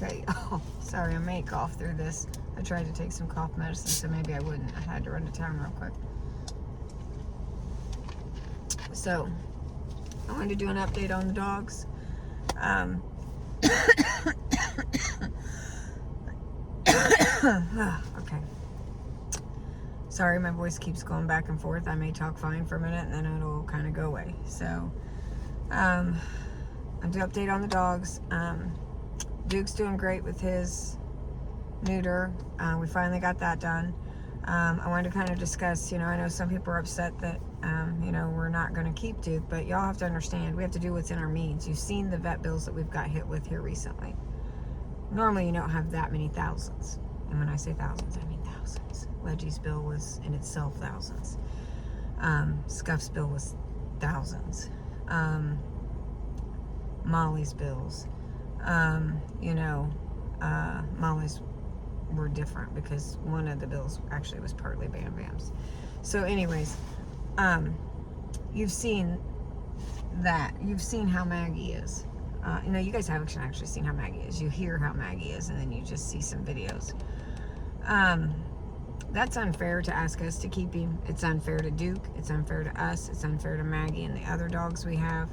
Okay. Oh, sorry, I may cough through this. I tried to take some cough medicine, so maybe I wouldn't. I had to run to town real quick. So, I wanted to do an update on the dogs. Okay. Sorry, my voice keeps going back and forth. I may talk fine for a minute, and then it'll kind of go away. So, I'm to update on the dogs. Duke's doing great with his neuter. We finally got that done. I wanted to kind of discuss, I know some people are upset that, we're not going to keep Duke, but y'all have to understand, we have to do what's in our means. You've seen the vet bills that we've got hit with here recently. Normally, you don't have that many thousands. And when I say thousands, I mean thousands. Leggie's bill was in itself thousands. Scuff's bill was thousands. Molly's bills. Molly's were different because one of the bills actually was partly Bam Bam's. So anyways, you've seen that. You've seen how Maggie is. You guys haven't actually seen how Maggie is. You hear how Maggie is, and then you just see some videos. That's unfair to ask us to keep him. It's unfair to Duke. It's unfair to us. It's unfair to Maggie and the other dogs we have.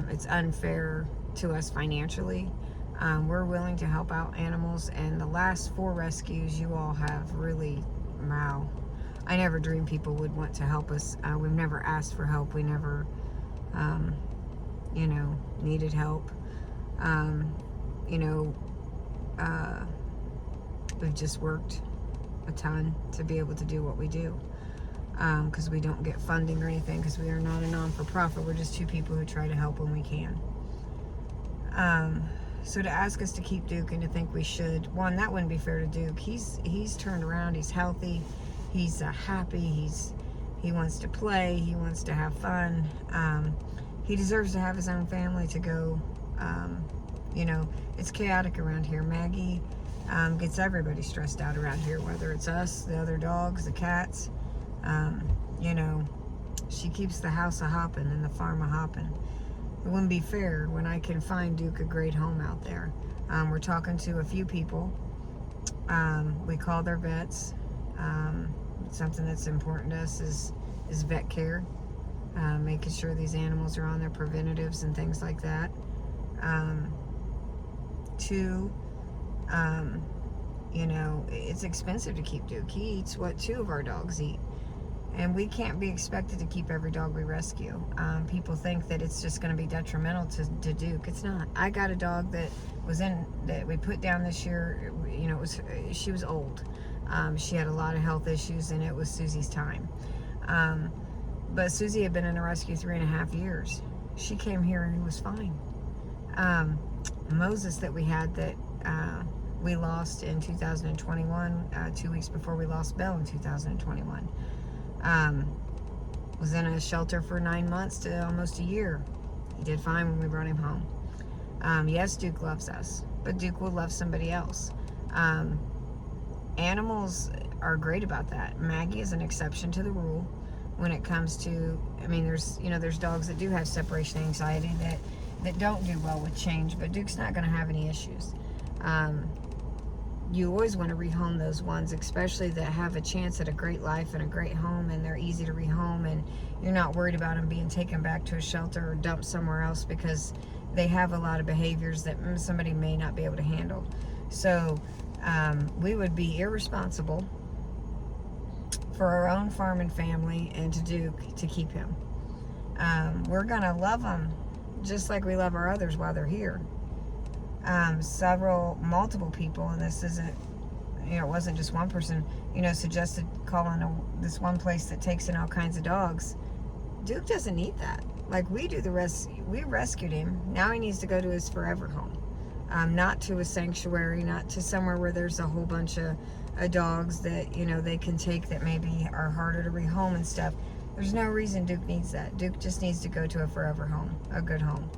It's unfair to us financially. We're willing to help out animals, and the last 4 rescues you all have really, wow. I never dreamed people would want to help us. We've never asked for help. We never, needed help. We've just worked a ton to be able to do what we do. Because we don't get funding or anything, because we are not a non-for-profit. We're just 2 people who try to help when we can. So to ask us to keep Duke and to think we should, one, that wouldn't be fair to Duke. He's turned around. He's healthy. He's happy. He wants to play. He wants to have fun. He deserves to have his own family to go. It's chaotic around here. Maggie gets everybody stressed out around here, whether it's us, the other dogs, the cats. She keeps the house a-hopping and the farm a-hopping. It wouldn't be fair when I can find Duke a great home out there. We're talking to a few people. We call their vets. Something that's important to us is vet care. Making sure these animals are on their preventatives and things like that. 2, it's expensive to keep Duke. He eats what 2 of our dogs eat. And we can't be expected to keep every dog we rescue. People think that it's just going to be detrimental to Duke. It's not. I got a dog that we put down this year. She was old. She had a lot of health issues, and it was Susie's time. But Susie had been in a rescue 3.5 years. She came here and was fine. Moses that we had that we lost in 2021, 2 weeks before we lost Belle in 2021. Was in a shelter for 9 months to almost a year. He did fine when we brought him home. Yes, Duke loves us, but Duke will love somebody else. Animals are great about that. Maggie is an exception to the rule when it comes to, there's dogs that do have separation anxiety that don't do well with change, but Duke's not going to have any issues. You always want to rehome those ones, especially that have a chance at a great life and a great home, and they're easy to rehome, and you're not worried about them being taken back to a shelter or dumped somewhere else because they have a lot of behaviors that somebody may not be able to handle. So we would be irresponsible for our own farm and family and to Duke to keep him. We're going to love them just like we love our others while they're here. Multiple people, and this isn't, it wasn't just one person, suggested calling this one place that takes in all kinds of dogs. Duke doesn't need that. Like we do the rest. We rescued him. Now he needs to go to his forever home. Not to a sanctuary, not to somewhere where there's a whole bunch of dogs that, they can take that maybe are harder to rehome and stuff. There's no reason Duke needs that. Duke just needs to go to a forever home, a good home.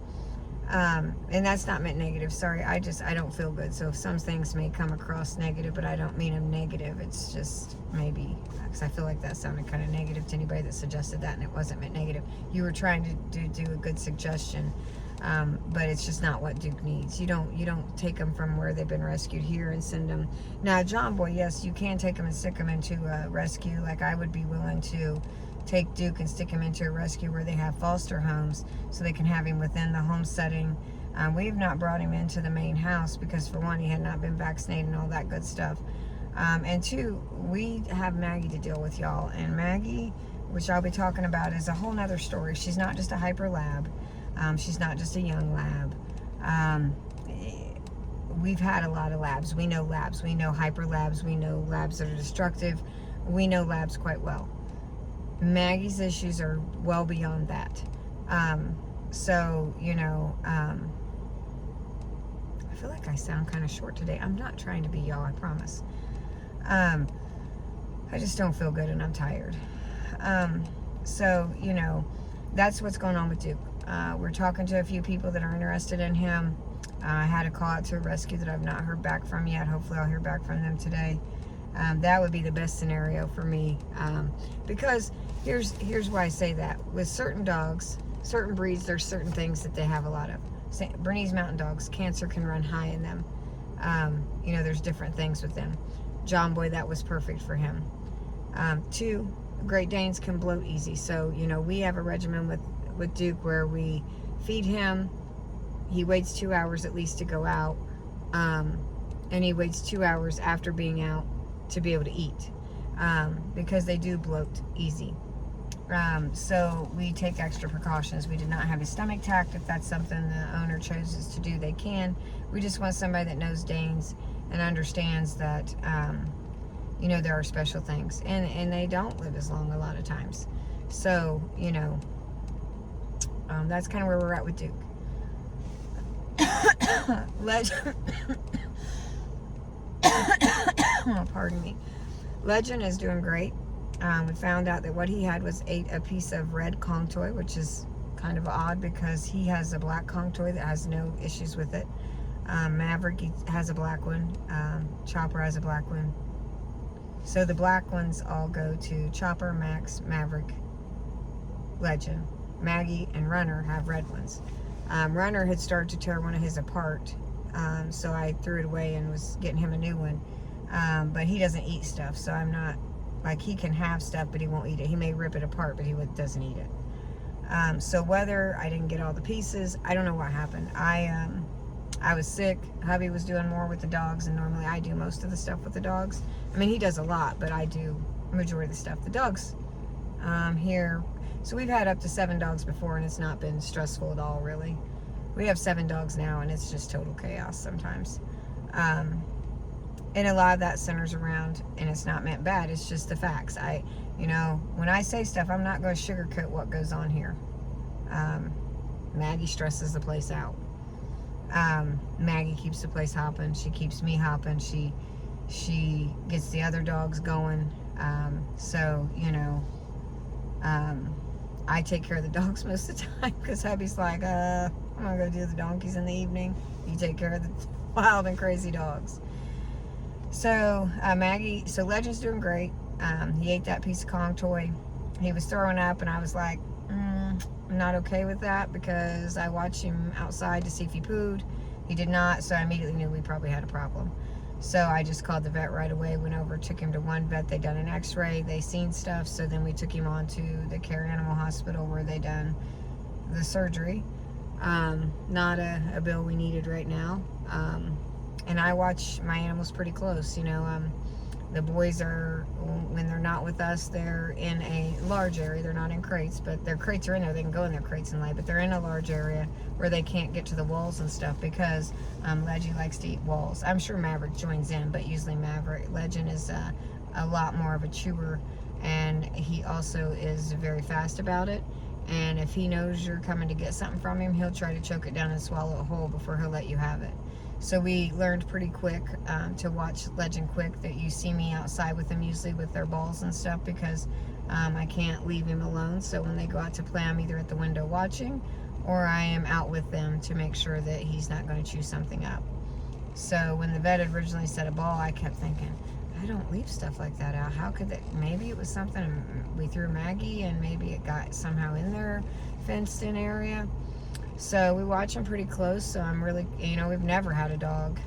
And that's not meant negative. Sorry, I don't feel good. So some things may come across negative, but I don't mean them negative. It's just maybe, because I feel like that sounded kind of negative to anybody that suggested that, and it wasn't meant negative. You were trying to do a good suggestion. But it's just not what Duke needs. You don't take them from where they've been rescued here and send them. Now, John Boy, yes, you can take them and stick them into a rescue. Like, I would be willing to take Duke and stick him into a rescue where they have foster homes so they can have him within the home setting. We've not brought him into the main house because, for one, he had not been vaccinated and all that good stuff. And two, we have Maggie to deal with, y'all. And Maggie, which I'll be talking about, is a whole nother story. She's not just a hyper lab. She's not just a young lab. We've had a lot of labs. We know labs. We know hyper labs. We know labs that are destructive. We know labs quite well. Maggie's issues are well beyond that. So, you know, I feel like I sound kind of short today. I'm not trying to be, y'all, I promise. I just don't feel good and I'm tired. So, you know, that's what's going on with Duke. We're talking to a few people that are interested in him. I had a call out to a rescue that I've not heard back from yet. Hopefully I'll hear back from them today. That would be the best scenario for me. Because here's why I say that. With certain dogs, certain breeds, there's certain things that they have a lot of. Bernese Mountain Dogs, cancer can run high in them. You know, there's different things with them. John Boy, that was perfect for him. Two, Great Danes can bloat easy. So, you know, we have a regimen with Duke where we feed him. He waits 2 hours at least to go out. And he waits 2 hours after being out to be able to eat. Because they do bloat easy. So we take extra precautions. We did not have his stomach tacked. If that's something the owner chooses to do, they can. We just want somebody that knows Danes and understands that, you know, there are special things. And they don't live as long a lot of times. So, you know, that's kind of where we're at with Duke. Legend. Oh, pardon me. Legend is doing great. We found out that what he had was a piece of red Kong toy, which is kind of odd because he has a black Kong toy that has no issues with it. Maverick has a black one. Chopper has a black one. So the black ones all go to Chopper, Max, Maverick, Legend. Maggie and Runner have red ones. Runner had started to tear one of his apart, so I threw it away and was getting him a new one. But he doesn't eat stuff, so I'm not, like, he can have stuff, but he won't eat it. He may rip it apart, but he doesn't eat it. So whether I didn't get all the pieces, I don't know what happened. I was sick. Hubby was doing more with the dogs, and normally I do most of the stuff with the dogs. I mean, he does a lot, but I do majority of the stuff. The dogs here, so we've had up to 7 dogs before, and it's not been stressful at all, really. We have 7 dogs now, and it's just total chaos sometimes. And a lot of that centers around, and it's not meant bad, it's just the facts. You know, when I say stuff, I'm not going to sugarcoat what goes on here. Maggie stresses the place out. Maggie keeps the place hopping. She keeps me hopping. She gets the other dogs going. So, you know, I take care of the dogs most of the time because hubby's like, I'm going to go do the donkeys in the evening. You take care of the wild and crazy dogs. So, so Legend's doing great. He ate that piece of Kong toy. He was throwing up, and I was like, I'm not okay with that because I watched him outside to see if he pooed. He did not, so I immediately knew we probably had a problem. So I just called the vet right away, went over, took him to one vet. They done an x-ray, they seen stuff, so then we took him on to the Care Animal Hospital where they done the surgery. Not a bill we needed right now. And I watch my animals pretty close, you know. The boys are, when they're not with us, they're in a large area. They're not in crates, but their crates are in there. They can go in their crates and lay, but they're in a large area where they can't get to the walls and stuff because Legend likes to eat walls. I'm sure Maverick joins in, but usually Legend is a lot more of a chewer, and he also is very fast about it. And if he knows you're coming to get something from him, he'll try to choke it down and swallow it whole before he'll let you have it. So we learned pretty quick to watch Legend quick, that you see me outside with them usually with their balls and stuff because I can't leave him alone. So when they go out to play, I'm either at the window watching or I am out with them to make sure that he's not going to chew something up. So when the vet originally said a ball, I kept thinking, I don't leave stuff like that out. How could that? Maybe it was something we threw Maggie and maybe it got somehow in their fenced in area. So we watch them pretty close. So I'm really, we've never had a dog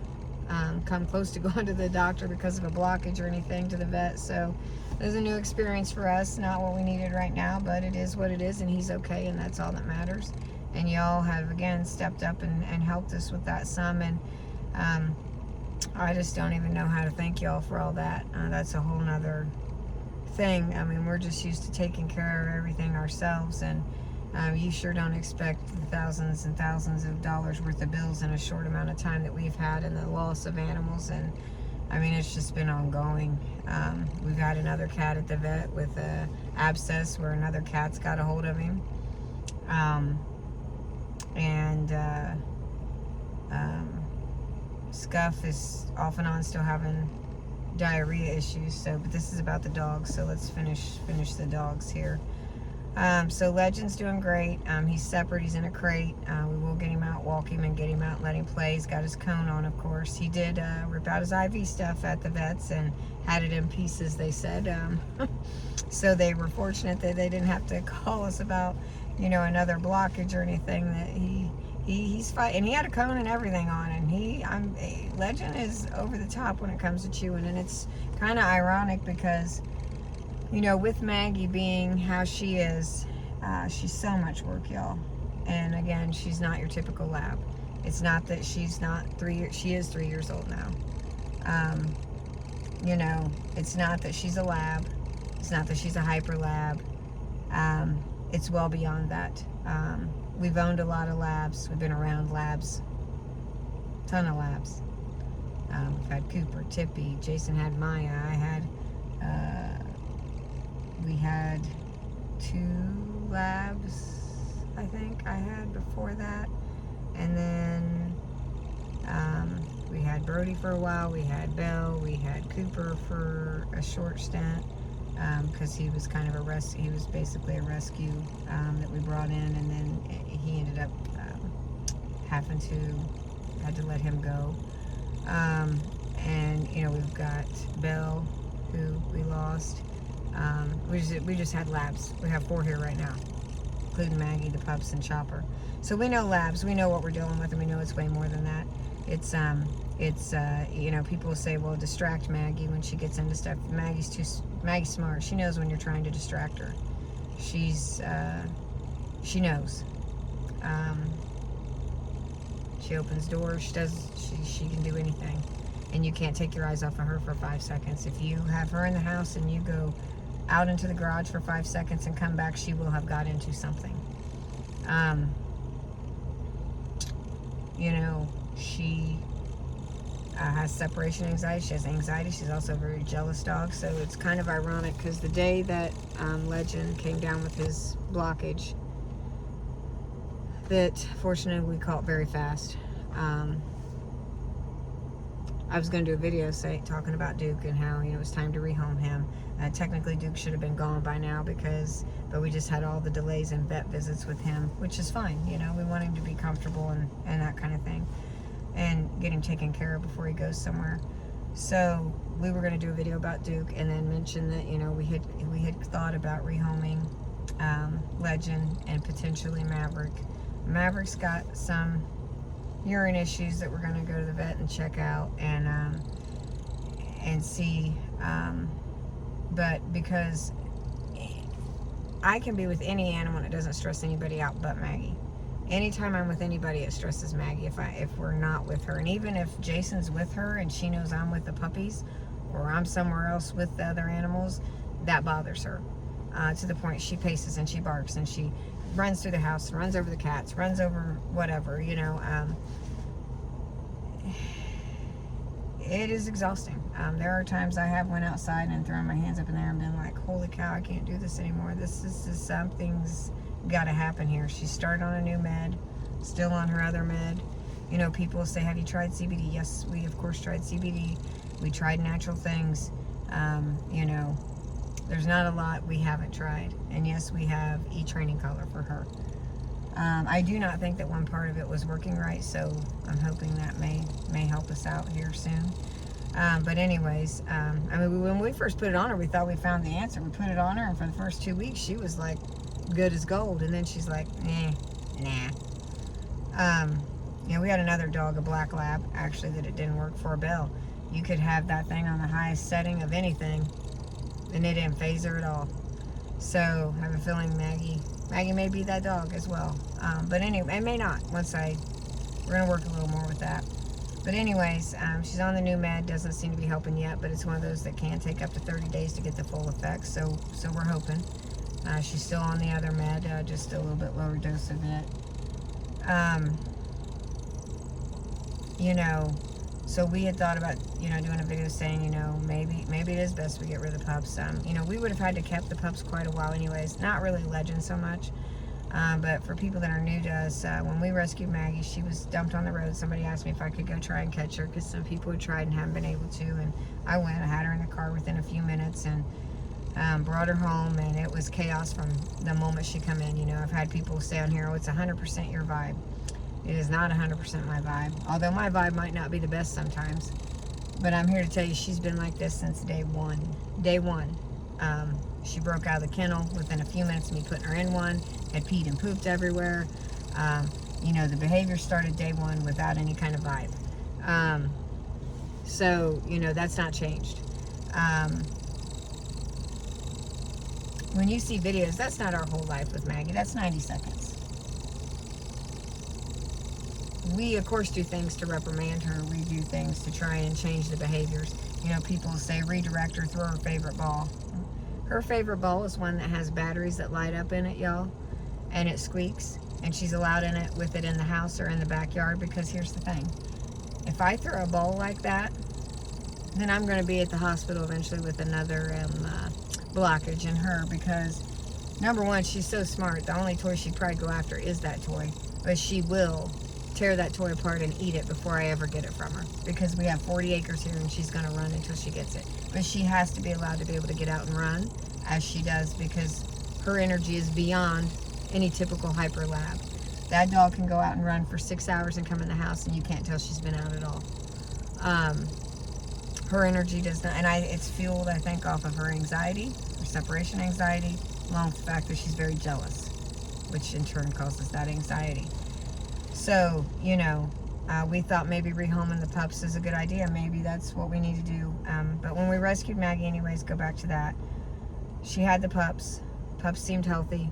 come close to going to the doctor because of a blockage or anything to the vet. So it was a new experience for us. Not what we needed right now, but it is what it is, and he's okay, and that's all that matters. And y'all have, again, stepped up and helped us with that some. And I just don't even know how to thank y'all for all that. That's a whole nother thing. I mean, we're just used to taking care of everything ourselves, and you sure don't expect thousands and thousands of dollars worth of bills in a short amount of time that we've had, and the loss of animals. And I mean, it's just been ongoing. We've had another cat at the vet with a abscess where another cat's got a hold of him. Scuff is off and on still having diarrhea issues. So, but this is about the dogs, so let's finish the dogs here. So Legend's doing great. He's separate. He's in a crate. We will get him out, walk him, and get him out and let him play. He's got his cone on, of course. He did rip out his IV stuff at the vet's and had it in pieces, they said. So they were fortunate that they didn't have to call us about, another blockage or anything. That he's fighting. And he had a cone and everything on, and Legend is over the top when it comes to chewing, and it's kind of ironic because, with Maggie being how she is, she's so much work, y'all. And again, she's not your typical lab. It's not that she's not 3 years, she is 3 years old now. It's not that she's a lab. It's not that she's a hyper lab. It's well beyond that. We've owned a lot of labs. We've been around labs. Ton of labs. We've had Cooper, Tippy, Jason had Maya, we had 2 labs, I think I had before that. And then we had Brody for a while, we had Belle, we had Cooper for a short stint, because he was kind of he was basically a rescue that we brought in, and then he ended up had to let him go. And we've got Belle, who we lost. We just had labs. We have 4 here right now, including Maggie, the pups, and Chopper. So we know labs. We know what we're dealing with, and we know it's way more than that. It's people say, well, distract Maggie when she gets into stuff. Maggie's smart. She knows when you're trying to distract her. She knows. She opens doors. She can do anything, and you can't take your eyes off of her for 5 seconds. If you have her in the house and you go out into the garage for 5 seconds and come back, she will have got into something. She has separation anxiety. She has anxiety. She's also a very jealous dog. So it's kind of ironic because the day that Legend came down with his blockage, that fortunately we caught very fast. I was going to do a video talking about Duke and how it was time to rehome him. Technically Duke should have been gone by now but we just had all the delays in vet visits with him, which is fine. We want him to be comfortable and that kind of thing, and get him taken care of before he goes somewhere. So we were going to do a video about Duke and then mention that we had thought about rehoming Legend and potentially Maverick. Maverick's got some urine issues that we're going to go to the vet and check out and see, but because I can be with any animal and it doesn't stress anybody out but Maggie. Anytime I'm with anybody, it stresses Maggie if we're not with her. And even if Jason's with her and she knows I'm with the puppies or I'm somewhere else with the other animals, that bothers her to the point she paces and she barks and she runs through the house and runs over the cats, runs over whatever, it is exhausting. There are times I have went outside and thrown my hands up in there and been like, holy cow, I can't do this anymore. This is something's got to happen here. She started on a new med, still on her other med. People say, have you tried CBD? Yes, we of course tried CBD. We tried natural things. There's not a lot we haven't tried. And yes, we have e-training collar for her. I do not think that one part of it was working right, so I'm hoping that may help us out here soon. But anyways, when we first put it on her, we thought we found the answer. We put it on her, and for the first 2 weeks, she was like good as gold, and then she's like, nah. You know, we had another dog, a black lab, actually, that it didn't work for, Belle. You could have that thing on the highest setting of anything, and it didn't phase her at all. So I have a feeling Maggie may be that dog as well. But anyway, it may not. We're gonna work a little more with that. But anyways, she's on the new med. Doesn't seem to be helping yet, but it's one of those that can take up to 30 days to get the full effect. So we're hoping. She's still on the other med, just a little bit lower dose of it. You know, so we had thought about, you know, doing a video saying, you know, maybe it is best we get rid of the pups. You know, we would have had to keep the pups quite a while anyways. Not really Legend so much. But for people that are new to us, when we rescued Maggie, she was dumped on the road. Somebody asked me if I could go try and catch her, because some people had tried and haven't been able to. And I went. I had her in the car within a few minutes and brought her home. And it was chaos from the moment she come in. You know, I've had people say on here, oh, it's 100% your vibe. It is not 100% my vibe. Although my vibe might not be the best sometimes. But I'm here to tell you she's been like this since day one. Day one. She broke out of the kennel within a few minutes of me putting her in one. Had peed and pooped everywhere. You know, the behavior started day one without any kind of vibe. So, you know, that's not changed. When you see videos, that's not our whole life with Maggie. That's 90 seconds. We, of course, do things to reprimand her. We do things to try and change the behaviors. You know, people say redirect her, throw her favorite ball. Her favorite ball is one that has batteries that light up in it, y'all. And it squeaks. And she's allowed in it with it in the house or in the backyard, because here's the thing. If I throw a ball like that, then I'm going to be at the hospital eventually with another blockage in her, because, number one, she's so smart. The only toy she'd probably go after is that toy. But she will tear that toy apart and eat it before I ever get it from her, because we have 40 acres here and she's going to run until she gets it. But she has to be allowed to be able to get out and run as she does, because her energy is beyond any typical hyper lab. That dog can go out and run for 6 hours and come in the house and you can't tell she's been out at all. Her energy does not, and it's fueled, I think, off of her anxiety, her separation anxiety, along with the fact that she's very jealous, which in turn causes that anxiety. So, you know, we thought maybe rehoming the pups is a good idea. Maybe that's what we need to do. But when we rescued Maggie, anyways, go back to that. She had the pups. Pups seemed healthy.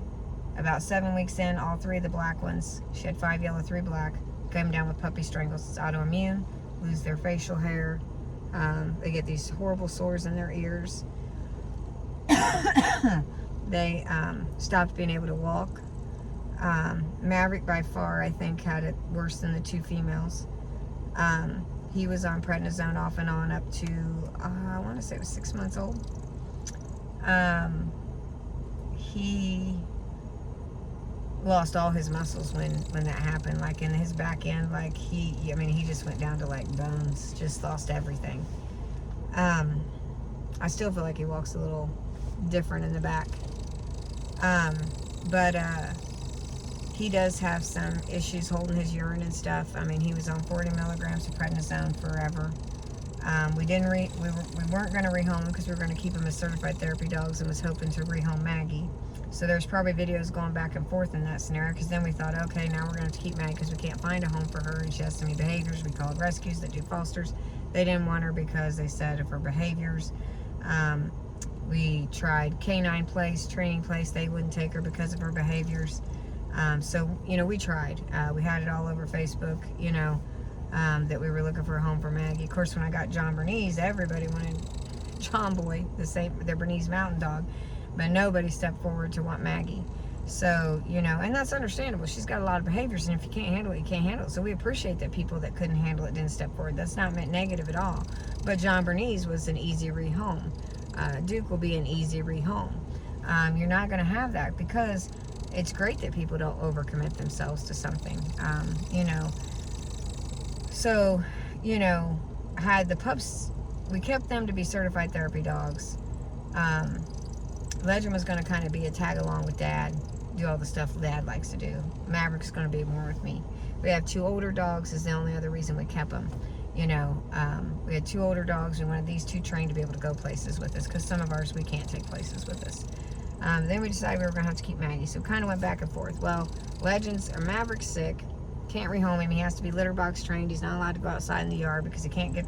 About 7 weeks in, all 3 of the black ones, she had 5 yellow, 3 black, came down with puppy strangles. It's autoimmune, lose their facial hair. They get these horrible sores in their ears. They stopped being able to walk. Maverick by far, I think, had it worse than the 2 females. He was on prednisone off and on up to, I want to say it was 6 months old. He lost all his muscles when that happened, like in his back end, like he just went down to like bones, just lost everything. I still feel like he walks a little different in the back. But he does have some issues holding his urine and stuff. I mean, he was on 40 milligrams of prednisone forever. We weren't going to rehome him because we were going to keep him as certified therapy dogs, and was hoping to rehome Maggie. So there's probably videos going back and forth in that scenario, because then we thought, okay, now we're going to have to keep Maggie because we can't find a home for her and she has so many behaviors. We called rescues that do fosters. They didn't want her because they said of her behaviors. We tried canine place, training place. They wouldn't take her because of her behaviors. So, you know, we tried. We had it all over Facebook, you know, that we were looking for a home for Maggie. Of course, when I got John Bernese, everybody wanted John Boy, the Bernese Mountain Dog, but nobody stepped forward to want Maggie. So, you know, and that's understandable. She's got a lot of behaviors, and if you can't handle it, you can't handle it. So we appreciate that people that couldn't handle it didn't step forward. That's not meant negative at all. But John Bernese was an easy rehome. Duke will be an easy rehome. You're not going to have that, because it's great that people don't overcommit themselves to something, you know. So, you know, had the pups, we kept them to be certified therapy dogs. Legend was going to kind of be a tag along with Dad, do all the stuff Dad likes to do. Maverick's going to be more with me. We have 2 older dogs is the only other reason we kept them. You know, we had 2 older dogs. We wanted these 2 trained to be able to go places with us, because some of ours we can't take places with us. Then we decided we were going to have to keep Maggie, so kind of went back and forth. Well, Maverick's sick. Can't rehome him. He has to be litter box trained. He's not allowed to go outside in the yard because they can't get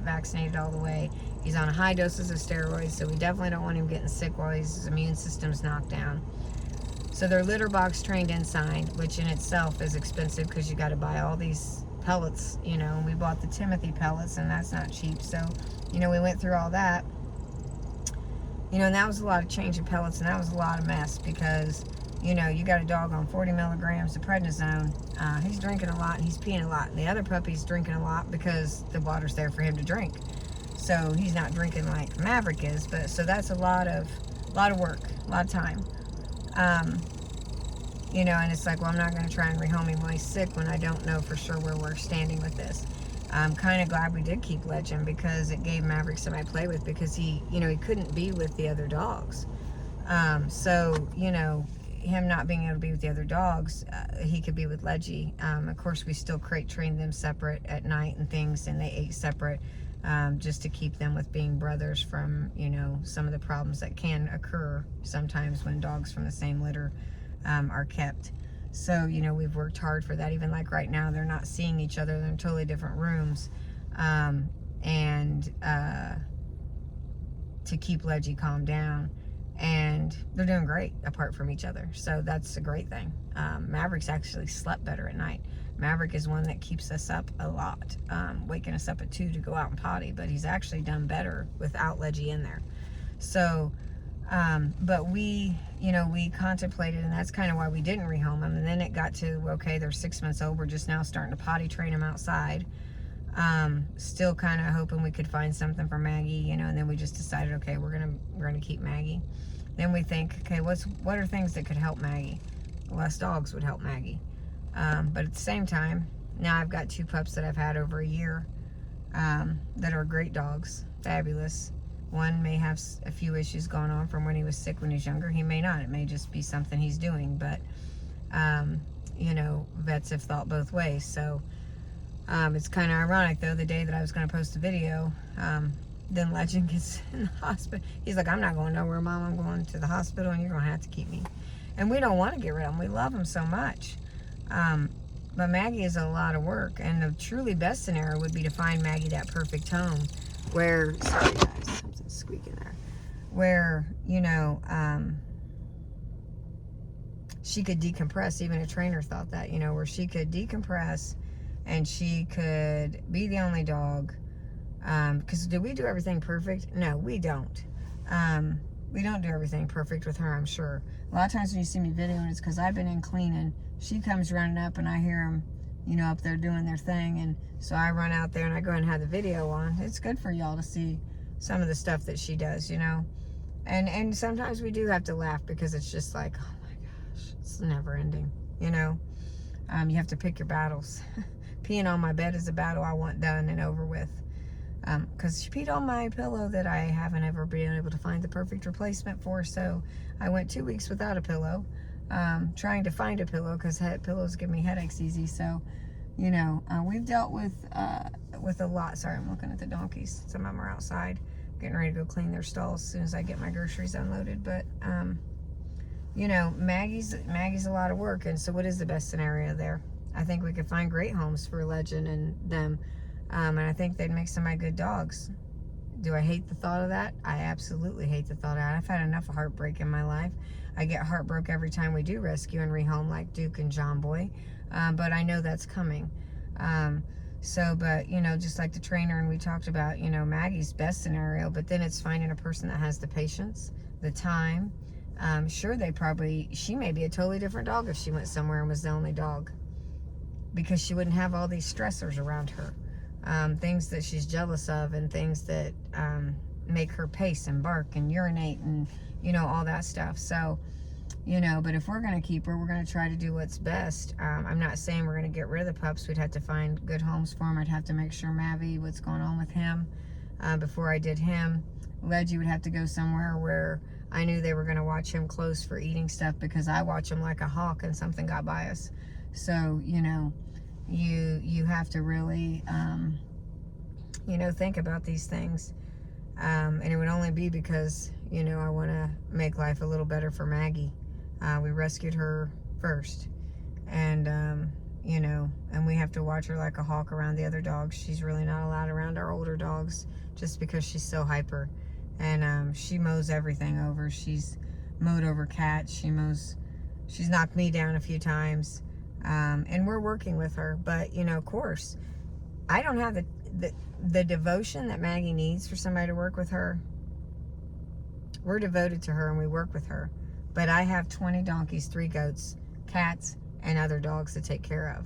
vaccinated all the way. He's on high doses of steroids, so we definitely don't want him getting sick while his immune system's knocked down. So they're litter box trained inside, which in itself is expensive because you got to buy all these pellets, you know. And we bought the Timothy pellets, and that's not cheap. So, you know, we went through all that. You know, and that was a lot of change of pellets, and that was a lot of mess because, you know, you got a dog on 40 milligrams of prednisone. He's drinking a lot and he's peeing a lot. And the other puppy's drinking a lot because the water's there for him to drink. So he's not drinking like Maverick is, but so that's a lot of work, a lot of time. You know, and it's like, well, I'm not going to try and rehome him while he's sick when I don't know for sure where we're standing with this. I'm kind of glad we did keep Legend because it gave Maverick somebody to play with because he, you know, he couldn't be with the other dogs. So, you know, him not being able to be with the other dogs, he could be with Leggy. Of course, we still crate trained them separate at night and things, and they ate separate just to keep them with being brothers from, you know, some of the problems that can occur sometimes when dogs from the same litter are kept. So, you know, we've worked hard for that. Even like right now, they're not seeing each other. They're in totally different rooms. To keep Leggy calmed down. And they're doing great apart from each other. So that's a great thing. Maverick's actually slept better at night. Maverick is one that keeps us up a lot, waking us up at 2 to go out and potty. But he's actually done better without Leggy in there. So, but we, you know, we contemplated, and that's kind of why we didn't rehome him. And then it got to, okay, they're 6 months old. We're just now starting to potty train him outside. Still kind of hoping we could find something for Maggie, you know, and then we just decided, okay, we're gonna keep Maggie. Then we think, okay, what are things that could help Maggie? Less dogs would help Maggie. But at the same time, now I've got 2 pups that I've had over a year that are great dogs, fabulous. One may have a few issues going on from when he was sick when he was younger. He may not. It may just be something he's doing. But, you know, vets have thought both ways. So it's kind of ironic, though, the day that I was going to post a video, then Legend gets in the hospital. He's like, I'm not going nowhere, Mom. I'm going to the hospital, and you're going to have to keep me. And we don't want to get rid of him. We love him so much. But Maggie is a lot of work. And the truly best scenario would be to find Maggie that perfect home where, sorry guys, something's squeaking there, where, you know, she could decompress. Even a trainer thought that, you know, where she could decompress and she could be the only dog. Because do we do everything perfect? No, we don't. We don't do everything perfect with her, I'm sure. A lot of times when you see me videoing, it's because I've been in cleaning. She comes running up and I hear them, you know, up there doing their thing. And so I run out there and I go ahead and have the video on. It's good for y'all to see some of the stuff that she does, you know. And sometimes we do have to laugh because it's just like, oh my gosh, it's never ending, you know. You have to pick your battles. Peeing on my bed is a battle I want done and over with. Because she peed on my pillow that I haven't ever been able to find the perfect replacement for. So I went 2 weeks without a pillow, trying to find a pillow because pillows give me headaches easy. So, you know, we've dealt with a lot. Sorry, I'm looking at the donkeys. Some of them are outside, getting ready to go clean their stalls as soon as I get my groceries unloaded. But, you know, Maggie's a lot of work. And so what is the best scenario there? I think we could find great homes for Legend and them. And I think they'd make somebody good dogs. Do I hate the thought of that? I absolutely hate the thought of that. I've had enough heartbreak in my life. I get heartbroken every time we do rescue and rehome like Duke and John Boy. But I know that's coming. But, you know, just like the trainer and we talked about, you know, Maggie's best scenario, but then it's finding a person that has the patience, the time. Sure, she may be a totally different dog if she went somewhere and was the only dog. Because she wouldn't have all these stressors around her. Things that she's jealous of and things that make her pace and bark and urinate and, you know, all that stuff. So, you know, but if we're going to keep her, we're going to try to do what's best. I'm not saying we're going to get rid of the pups. We'd have to find good homes for them. I'd have to make sure Mavi, what's going on with him before I did him. Leggy would have to go somewhere where I knew they were going to watch him close for eating stuff because I watch him like a hawk and something got by us. So, you know, you have to really, you know, think about these things. And it would only be because, you know, I want to make life a little better for Maggie. We rescued her first. And, you know, and we have to watch her like a hawk around the other dogs. She's really not allowed around our older dogs just because she's so hyper. And she mows everything over. She's mowed over cats. She's knocked me down a few times. And we're working with her. But, you know, of course, I don't have the devotion that Maggie needs for somebody to work with her. We're devoted to her and we work with her. But I have 20 donkeys, 3 goats, cats, and other dogs to take care of.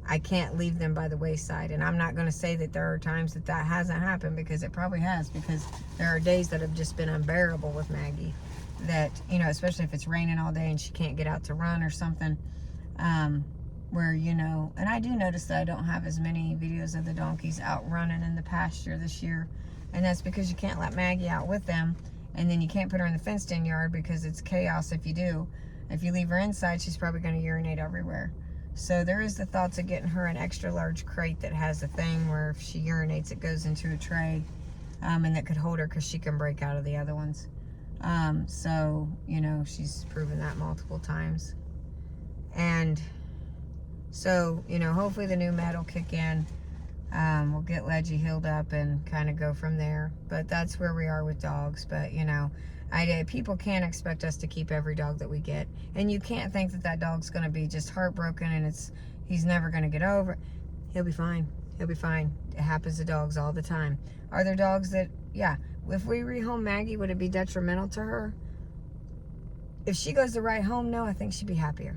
I can't leave them by the wayside. And I'm not going to say that there are times that hasn't happened, because it probably has, because there are days that have just been unbearable with Maggie. That, you know, especially if it's raining all day and she can't get out to run or something. Where, you know, and I do notice that I don't have as many videos of the donkeys out running in the pasture this year. And that's because you can't let Maggie out with them. And then you can't put her in the fenced-in yard because it's chaos if you do. If you leave her inside, she's probably going to urinate everywhere. So there is the thoughts of getting her an extra large crate that has a thing where if she urinates, it goes into a tray, and that could hold her because she can break out of the other ones. So, you know, she's proven that multiple times. And so, you know, hopefully the new med will kick in. We'll get Leggy healed up and kind of go from there. But that's where we are with dogs. But, you know, people can't expect us to keep every dog that we get. And you can't think that that dog's going to be just heartbroken and he's never going to get over it. He'll be fine. He'll be fine. It happens to dogs all the time. Are there dogs that, yeah, if we rehome Maggie, would it be detrimental to her? If she goes the right home, no, I think she'd be happier.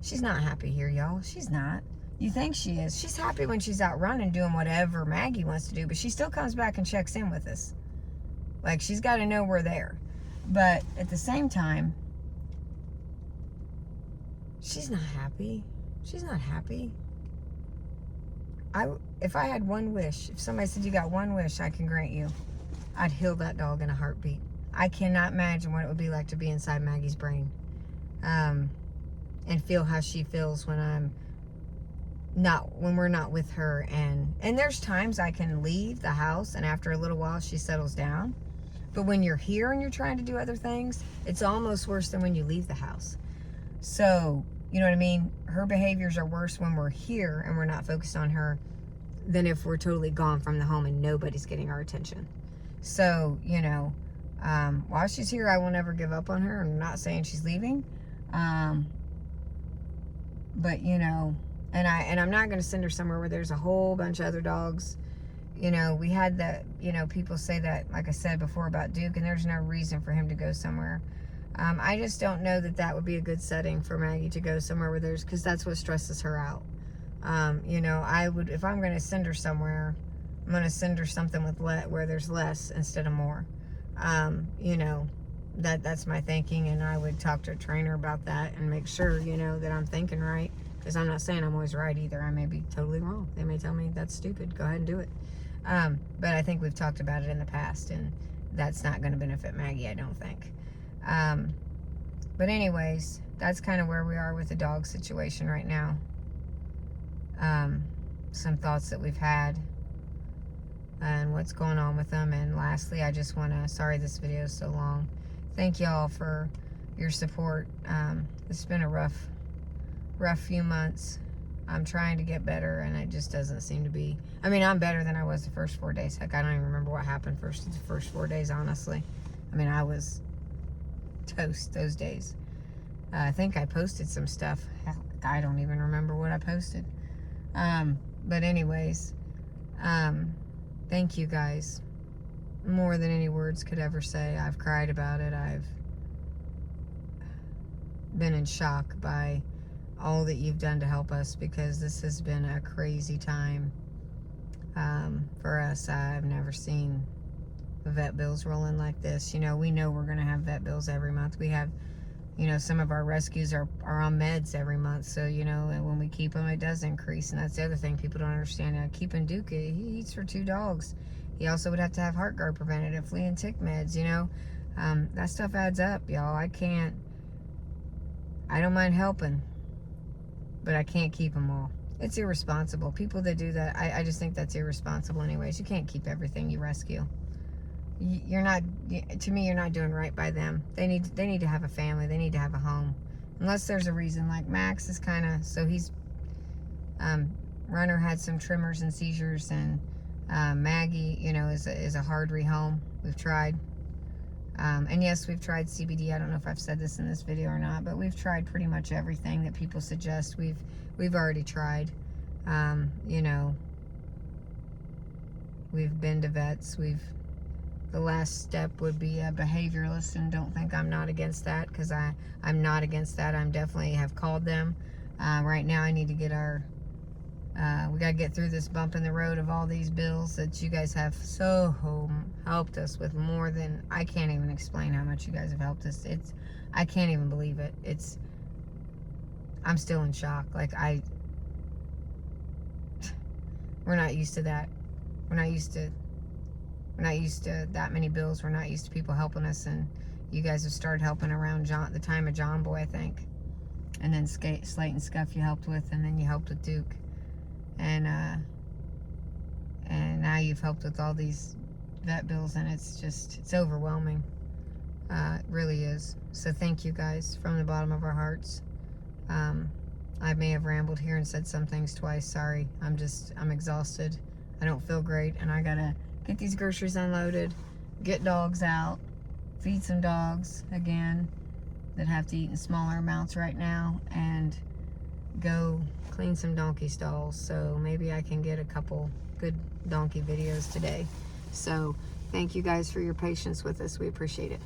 She's not happy here, y'all. She's not. You think she is. She's happy when she's out running, doing whatever Maggie wants to do, but she still comes back and checks in with us. Like, she's got to know we're there. But at the same time, she's not happy. She's not happy. If I had one wish, if somebody said you got one wish I can grant you, I'd heal that dog in a heartbeat. I cannot imagine what it would be like to be inside Maggie's brain. And feel how she feels when we're not with her. And there's times I can leave the house and after a little while she settles down. But when you're here and you're trying to do other things, it's almost worse than when you leave the house. So, you know what I mean? Her behaviors are worse when we're here and we're not focused on her than if we're totally gone from the home and nobody's getting our attention. So, you know, while she's here, I will never give up on her. I'm not saying she's leaving. But, you know, and I'm not going to send her somewhere where there's a whole bunch of other dogs. You know, we had that, you know, people say that, like I said before about Duke, and there's no reason for him to go somewhere. I just don't know that would be a good setting for Maggie to go somewhere where because that's what stresses her out. You know, if I'm going to send her somewhere, I'm going to send her something where there's less instead of more. You know, that's my thinking, and I would talk to a trainer about that and make sure, you know, that I'm thinking right, because I'm not saying I'm always right either. I may be totally wrong. They may tell me that's stupid. Go ahead and do it. But I think we've talked about it in the past, and that's not going to benefit Maggie, I don't think. But anyways, that's kind of where we are with the dog situation right now. Some thoughts that we've had and what's going on with them. And lastly, I just want to, sorry this video is so long, thank y'all for your support. It's been a rough few months. I'm trying to get better, and it just doesn't seem to be. I mean, I'm better than I was the first 4 days. Heck, I don't even remember what happened the first 4 days, honestly. I mean, I was toast those days. I think I posted some stuff. Heck, I don't even remember what I posted. But anyways, thank you guys. More than any words could ever say. I've cried about it. I've been in shock by all that you've done to help us, because this has been a crazy time for us. I've never seen the vet bills rolling like this. You know, we know we're going to have vet bills every month. We have, you know, some of our rescues are on meds every month. So, you know, and when we keep them, it does increase. And that's the other thing people don't understand. Keeping Duke, he eats for 2 dogs. He also would have to have HeartGuard preventative, flea and tick meds, you know. That stuff adds up, y'all. I don't mind helping, but I can't keep them all. It's irresponsible. People that do that, I just think that's irresponsible anyways. You can't keep everything you rescue. You're not, to me, you're not doing right by them. They need to have a family. They need to have a home. Unless there's a reason, like Max is kind of, so he's Runner had some tremors and seizures, and Maggie, you know, is a hard rehome. We've tried. And yes, we've tried CBD. I don't know if I've said this in this video or not, but we've tried pretty much everything that people suggest. We've already tried. You know, we've been to vets. The last step would be a behavioralist, and don't think I'm not against that, because I'm not against that. I'm definitely have called them. Right now I need to get we got to get through this bump in the road of all these bills that you guys have so helped us with, more than I can't even explain how much you guys have helped us. I can't even believe it. I'm still in shock. Like, we're not used to that. We're not used to that many bills. We're not used to people helping us, and you guys have started helping around the time of John Boy, I think. And then Slate and Scuff you helped with, and then you helped with Duke. And now you've helped with all these vet bills, and it's overwhelming. It really is. So thank you guys from the bottom of our hearts. I may have rambled here and said some things twice. Sorry. I'm exhausted. I don't feel great, and I gotta get these groceries unloaded, get dogs out, feed some dogs again that have to eat in smaller amounts right now, and go clean some donkey stalls. So maybe I can get a couple good donkey videos today. So thank you guys for your patience with us. We appreciate it.